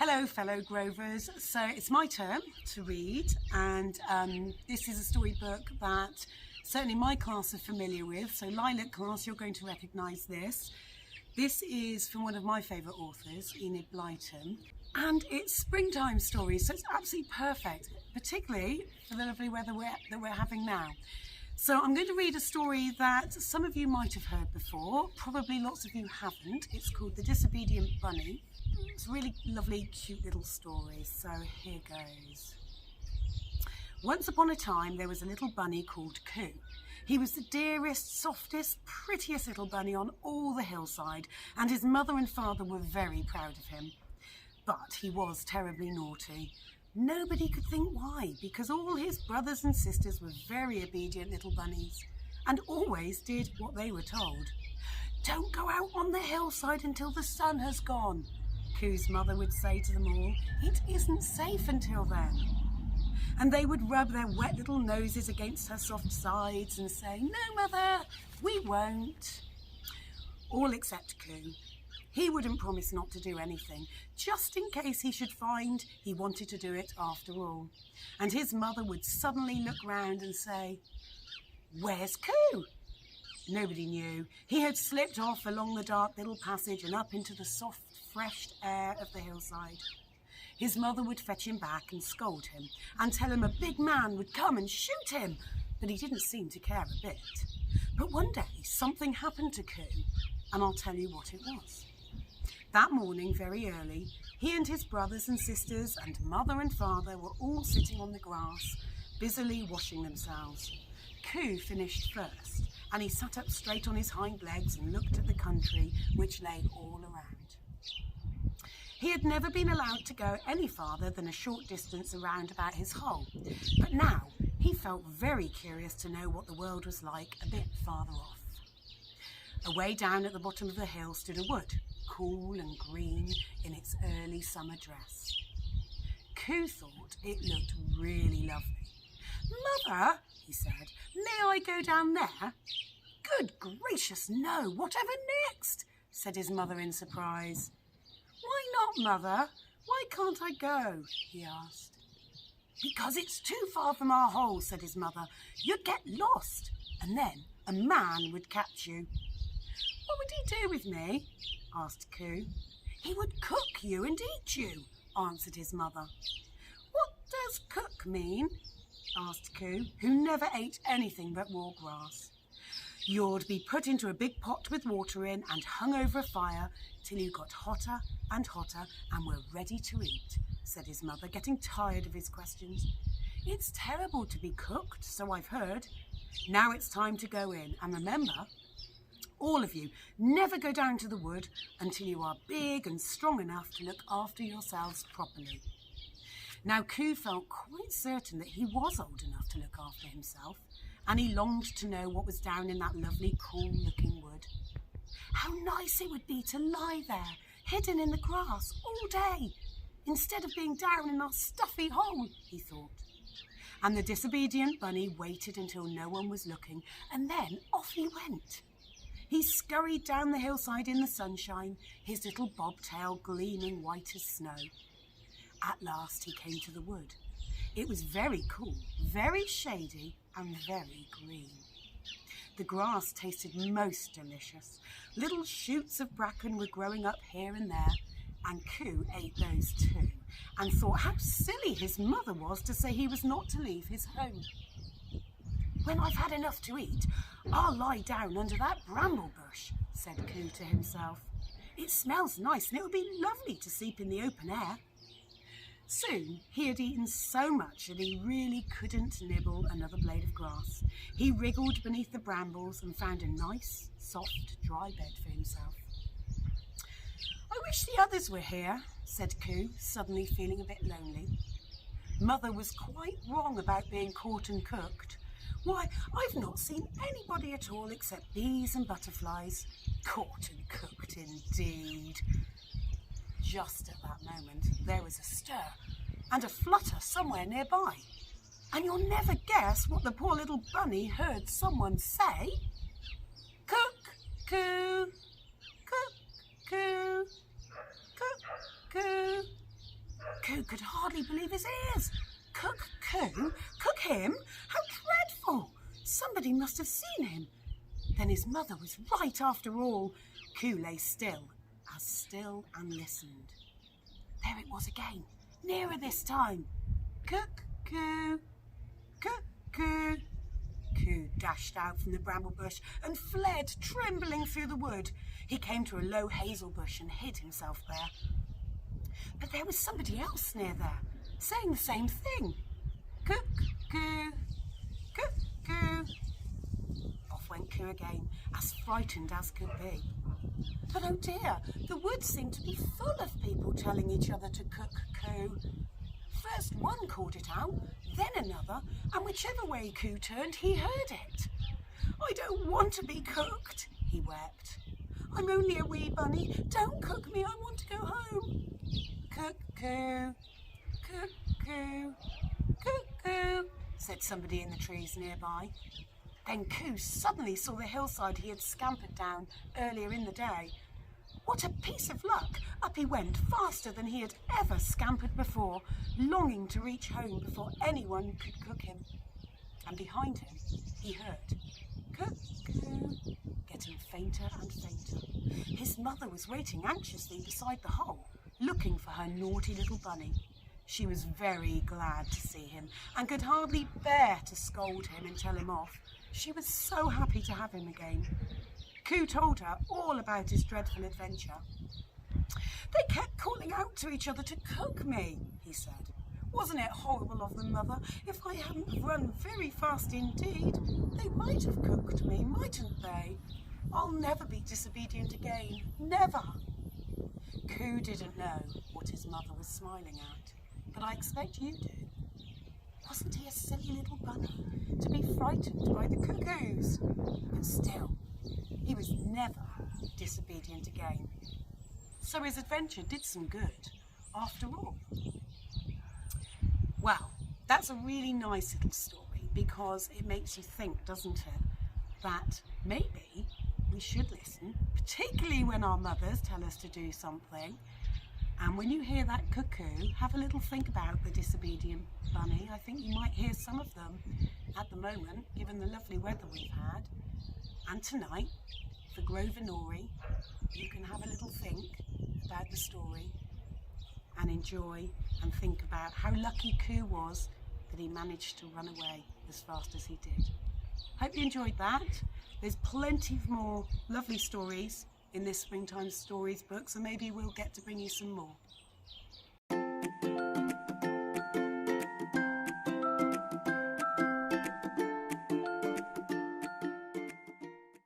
Hello fellow Grovers, so it's my turn to read, and this is a storybook that certainly my class are familiar with, so Lilac class, you're going to recognise this. This is from one of my favourite authors, Enid Blyton, and it's springtime stories, so it's absolutely perfect, particularly for the lovely weather that we're having now. So I'm going to read a story that some of you might have heard before, probably lots of you haven't. It's called The Disobedient Bunny. It's a really lovely, cute little story, so here goes. Once upon a time, there was a little bunny called Coo. He was the dearest, softest, prettiest little bunny on all the hillside, and his mother and father were very proud of him. But he was terribly naughty. Nobody could think why, because all his brothers and sisters were very obedient little bunnies and always did what they were told. "Don't go out on the hillside until the sun has gone," Coo's mother would say to them all. "It isn't safe until then." And they would rub their wet little noses against her soft sides and say, "No, mother, we won't." All except Coo. He wouldn't promise not to do anything, just in case he should find he wanted to do it after all. And his mother would suddenly look round and say, "Where's Coo?" Nobody knew. He had slipped off along the dark little passage and up into the soft, fresh air of the hillside. His mother would fetch him back and scold him and tell him a big man would come and shoot him, but he didn't seem to care a bit. But one day something happened to Coo, and I'll tell you what it was. That morning, very early, he and his brothers and sisters and mother and father were all sitting on the grass, busily washing themselves. Coo finished first, and he sat up straight on his hind legs and looked at the country which lay all around. He had never been allowed to go any farther than a short distance around about his hole, but now he felt very curious to know what the world was like a bit farther off. Away down at the bottom of the hill stood a wood, cool and green in its early summer dress. Coo thought it looked really lovely. "Mother," he said, "may I go down there?" "Good gracious, no, whatever next?" said his mother in surprise. "Why not, mother? Why can't I go?" he asked. "Because it's too far from our hole," said his mother. "You'd get lost, and then a man would catch you." "What would he do with me?" asked Coo. "He would cook you and eat you," answered his mother. "What does cook mean?" asked Coo, who never ate anything but raw grass. "You'd be put into a big pot with water in and hung over a fire till you got hotter and hotter and were ready to eat," said his mother, getting tired of his questions. "It's terrible to be cooked, so I've heard. Now it's time to go in, and remember, all of you, never go down to the wood until you are big and strong enough to look after yourselves properly." Now Coo felt quite certain that he was old enough to look after himself, and he longed to know what was down in that lovely, cool-looking wood. How nice it would be to lie there, hidden in the grass all day, instead of being down in our stuffy hole, he thought. And the disobedient bunny waited until no one was looking, and then off he went. He scurried down the hillside in the sunshine, his little bobtail gleaming white as snow. At last he came to the wood. It was very cool, very shady, and very green. The grass tasted most delicious. Little shoots of bracken were growing up here and there, and Coo ate those too, and thought how silly his mother was to say he was not to leave his home. "When I've had enough to eat, I'll lie down under that bramble bush," said Coo to himself. "It smells nice and it would be lovely to sleep in the open air." Soon he had eaten so much that he really couldn't nibble another blade of grass. He wriggled beneath the brambles and found a nice, soft, dry bed for himself. "I wish the others were here," said Coo, suddenly feeling a bit lonely. Mother was quite wrong about being caught and cooked. "Why, I've not seen anybody at all except bees and butterflies. Caught and cooked, indeed." Just at that moment, there was a stir and a flutter somewhere nearby. And you'll never guess what the poor little bunny heard someone say. "Cook, coo, cook, coo, cook, coo." Coo could hardly believe his ears. Cook Coo? Cook him? How dreadful! Somebody must have seen him. Then his mother was right after all. Coo lay still and listened. There it was again, nearer this time. Cook Coo, cook Coo. Coo dashed out from the bramble bush and fled, trembling through the wood. He came to a low hazel bush and hid himself there. But there was somebody else near there, saying the same thing. Cook Coo, cook Coo. Off went Coo again, as frightened as could be. But oh dear, the woods seemed to be full of people telling each other to cook Coo. First one called it out, then another, and whichever way Coo turned, he heard it. I don't want to be cooked, he wept. I'm only a wee bunny. Don't cook me, I want to go home. Cook Coo, cook Coo, cook Coo, said somebody in the trees nearby. Then Coo suddenly saw the hillside he had scampered down earlier in the day. What a piece of luck! Up he went, faster than he had ever scampered before, longing to reach home before anyone could cook him. And behind him, he heard, cook Coo, getting fainter and fainter. His mother was waiting anxiously beside the hole, looking for her naughty little bunny. She was very glad to see him and could hardly bear to scold him and tell him off. She was so happy to have him again. Coo told her all about his dreadful adventure. They kept calling out to each other to cook me, he said. Wasn't it horrible of them, Mother? If I hadn't run very fast indeed, they might have cooked me, mightn't they? I'll never be disobedient again, never. Coo didn't know what his mother was smiling at, but I expect you do. Wasn't he a silly little bunny to be frightened by the cuckoos? But still, he was never disobedient again. So his adventure did some good, after all. Well, that's a really nice little story because it makes you think, doesn't it, that maybe we should listen, particularly when our mothers tell us to do something. And when you hear that cuckoo, have a little think about the disobedient bunny. I think you might hear some of them at the moment, given the lovely weather we've had. And tonight, for Groveanory, you can have a little think about the story and enjoy and think about how lucky Coo was that he managed to run away as fast as he did. Hope you enjoyed that. There's plenty of more lovely stories in this Springtime Stories book, so maybe we'll get to bring you some more.